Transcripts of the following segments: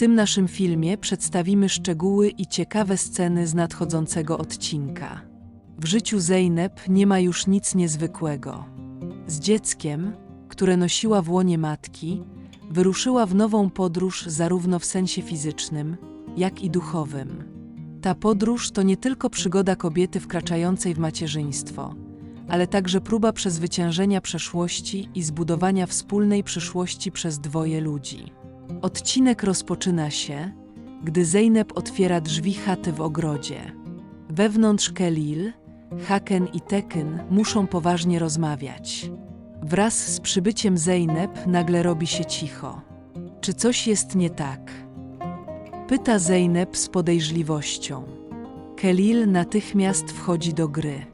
tym naszym filmie przedstawimy szczegóły i ciekawe sceny z nadchodzącego odcinka. W życiu Zeynep nie ma już nic niezwykłego. Z dzieckiem, które nosiła w łonie matki, wyruszyła w nową podróż zarówno w sensie fizycznym, jak i duchowym. Ta podróż to nie tylko przygoda kobiety wkraczającej w macierzyństwo, ale także próba przezwyciężenia przeszłości i zbudowania wspólnej przyszłości przez dwoje ludzi. Odcinek rozpoczyna się, gdy Zeynep otwiera drzwi chaty w ogrodzie. Wewnątrz Khalil, Haken i Tekin muszą poważnie rozmawiać. Wraz z przybyciem Zeynep nagle robi się cicho. Czy coś jest nie tak? Pyta Zeynep z podejrzliwością. Khalil natychmiast wchodzi do gry.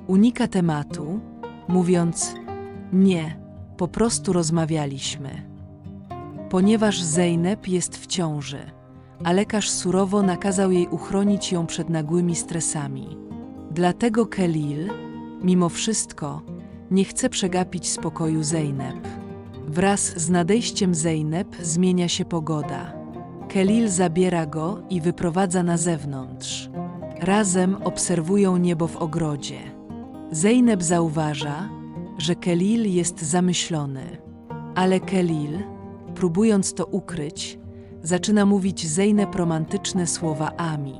Unika tematu, mówiąc: nie, po prostu rozmawialiśmy. Ponieważ Zeynep jest w ciąży, a lekarz surowo nakazał jej uchronić ją przed nagłymi stresami. Dlatego Khalil, mimo wszystko, nie chce przegapić spokoju Zeynep. Wraz z nadejściem Zeynep zmienia się pogoda. Khalil zabiera go i wyprowadza na zewnątrz. Razem obserwują niebo w ogrodzie. Zeynep zauważa, że Khalil jest zamyślony. Ale Khalil, próbując to ukryć, zaczyna mówić Zeynep romantyczne słowa Ami.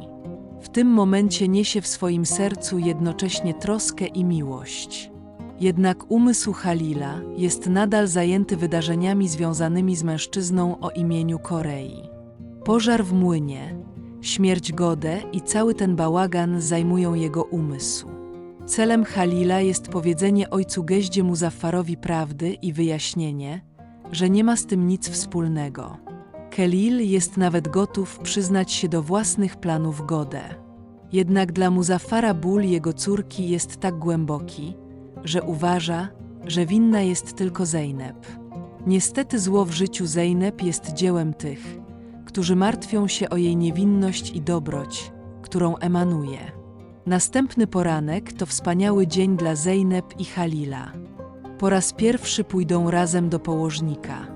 W tym momencie niesie w swoim sercu jednocześnie troskę i miłość. Jednak umysł Khalila jest nadal zajęty wydarzeniami związanymi z mężczyzną o imieniu Korei. Pożar w młynie, śmierć Gode i cały ten bałagan zajmują jego umysł. Celem Khalila jest powiedzenie ojcu Geździe Muzaffarowi prawdy i wyjaśnienie, że nie ma z tym nic wspólnego. Khalil jest nawet gotów przyznać się do własnych planów Gode. Jednak dla Muzaffara ból jego córki jest tak głęboki, że uważa, że winna jest tylko Zeynep. Niestety zło w życiu Zeynep jest dziełem tych, którzy martwią się o jej niewinność i dobroć, którą emanuje. Następny poranek to wspaniały dzień dla Zeynep i Khalila. Po raz pierwszy pójdą razem do położnika.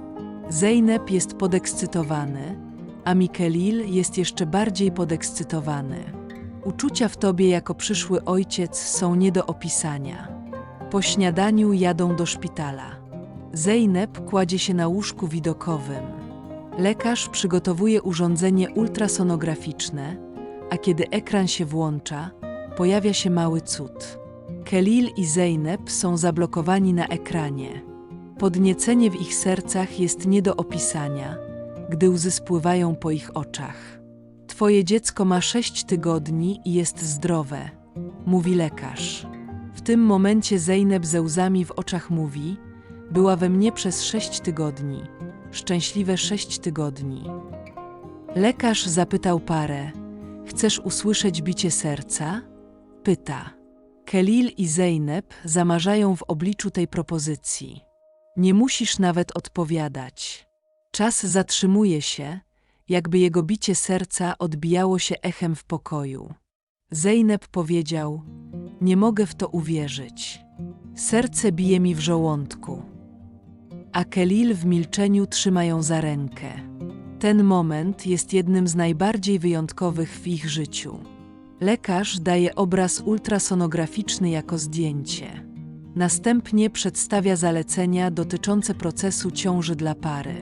Zeynep jest podekscytowany, a Khalil jest jeszcze bardziej podekscytowany. Uczucia w tobie jako przyszły ojciec są nie do opisania. Po śniadaniu jadą do szpitala. Zeynep kładzie się na łóżku widokowym. Lekarz przygotowuje urządzenie ultrasonograficzne, a kiedy ekran się włącza, pojawia się mały cud. Khalil i Zeynep są zablokowani na ekranie. Podniecenie w ich sercach jest nie do opisania, gdy łzy spływają po ich oczach. Twoje dziecko ma 6 tygodni i jest zdrowe, mówi lekarz. W tym momencie Zeynep ze łzami w oczach mówi: była we mnie przez 6 tygodni. Szczęśliwe 6 tygodni. Lekarz zapytał parę: chcesz usłyszeć bicie serca? Pyta. Khalil i Zeynep zamarzają w obliczu tej propozycji. Nie musisz nawet odpowiadać. Czas zatrzymuje się, jakby jego bicie serca odbijało się echem w pokoju. Zeynep powiedział: nie mogę w to uwierzyć. Serce bije mi w żołądku. A Khalil w milczeniu trzyma ją za rękę. Ten moment jest jednym z najbardziej wyjątkowych w ich życiu. Lekarz daje obraz ultrasonograficzny jako zdjęcie. Następnie przedstawia zalecenia dotyczące procesu ciąży dla pary.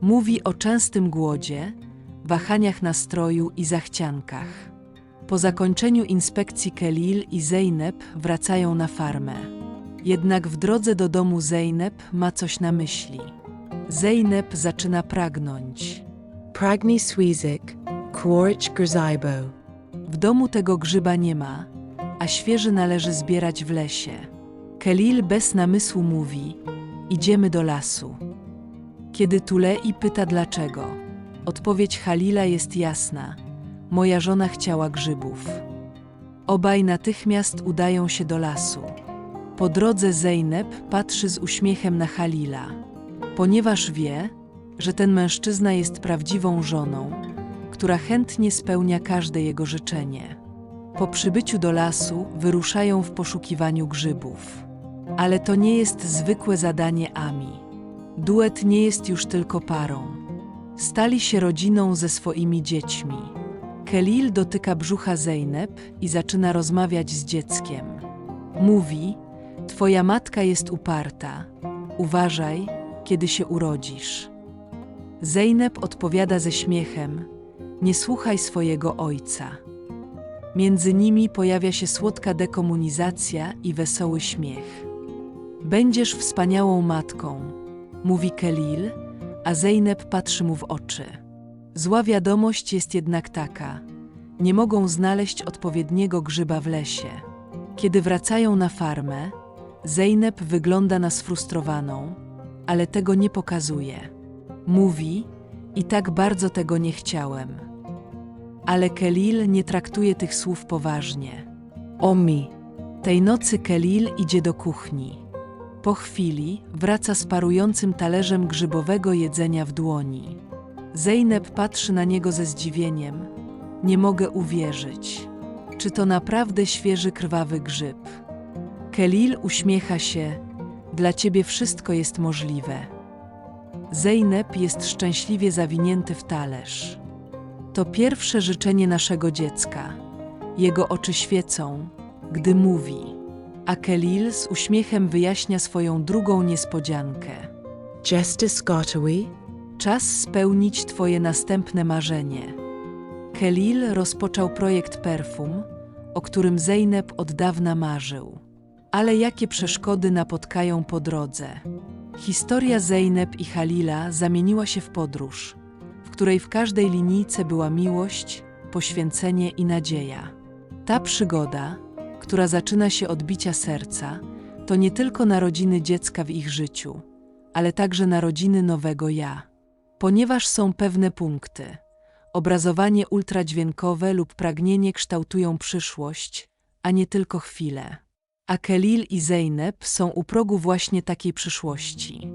Mówi o częstym głodzie, wahaniach nastroju i zachciankach. Po zakończeniu inspekcji Khalil i Zeynep wracają na farmę. Jednak w drodze do domu Zeynep ma coś na myśli. Zeynep zaczyna pragnąć. Pragni swizik, kworch grzybą. W domu tego grzyba nie ma, a świeży należy zbierać w lesie. Khalil bez namysłu mówi: idziemy do lasu. Kiedy Tulei pyta dlaczego, odpowiedź Khalila jest jasna: moja żona chciała grzybów. Obaj natychmiast udają się do lasu. Po drodze Zeynep patrzy z uśmiechem na Khalila, ponieważ wie, że ten mężczyzna jest prawdziwą żoną, która chętnie spełnia każde jego życzenie. Po przybyciu do lasu wyruszają w poszukiwaniu grzybów. Ale to nie jest zwykłe zadanie Ami. Duet nie jest już tylko parą. Stali się rodziną ze swoimi dziećmi. Kelil dotyka brzucha Zejnep i zaczyna rozmawiać z dzieckiem. Mówi: twoja matka jest uparta. Uważaj, kiedy się urodzisz. Zejnep odpowiada ze śmiechem: nie słuchaj swojego ojca. Między nimi pojawia się słodka dekomunizacja i wesoły śmiech. Będziesz wspaniałą matką, mówi Kelil, a Zejnep patrzy mu w oczy. Zła wiadomość jest jednak taka: nie mogą znaleźć odpowiedniego grzyba w lesie. Kiedy wracają na farmę, Zejnep wygląda na sfrustrowaną, ale tego nie pokazuje. Mówi: i tak bardzo tego nie chciałem. Ale Kelil nie traktuje tych słów poważnie. Ommi. Tej nocy Kelil idzie do kuchni. Po chwili wraca z parującym talerzem grzybowego jedzenia w dłoni. Zejnep patrzy na niego ze zdziwieniem. Nie mogę uwierzyć. Czy to naprawdę świeży, krwawy grzyb? Kelil uśmiecha się. Dla ciebie wszystko jest możliwe. Zejnep jest szczęśliwie zawinięty w talerz. To pierwsze życzenie naszego dziecka. Jego oczy świecą, gdy mówi, a Kelil z uśmiechem wyjaśnia swoją drugą niespodziankę. Justice Gotawi. Czas spełnić twoje następne marzenie. Kelil rozpoczął projekt perfum, o którym Zejnep od dawna marzył. Ale jakie przeszkody napotkają po drodze? Historia Zejnep i Halila zamieniła się w podróż, w której w każdej linijce była miłość, poświęcenie i nadzieja. Ta przygoda, która zaczyna się od bicia serca, to nie tylko narodziny dziecka w ich życiu, ale także narodziny nowego ja. Ponieważ są pewne punkty, obrazowanie ultradźwiękowe lub pragnienie kształtują przyszłość, a nie tylko chwilę. A Kelil i Zejnep są u progu właśnie takiej przyszłości.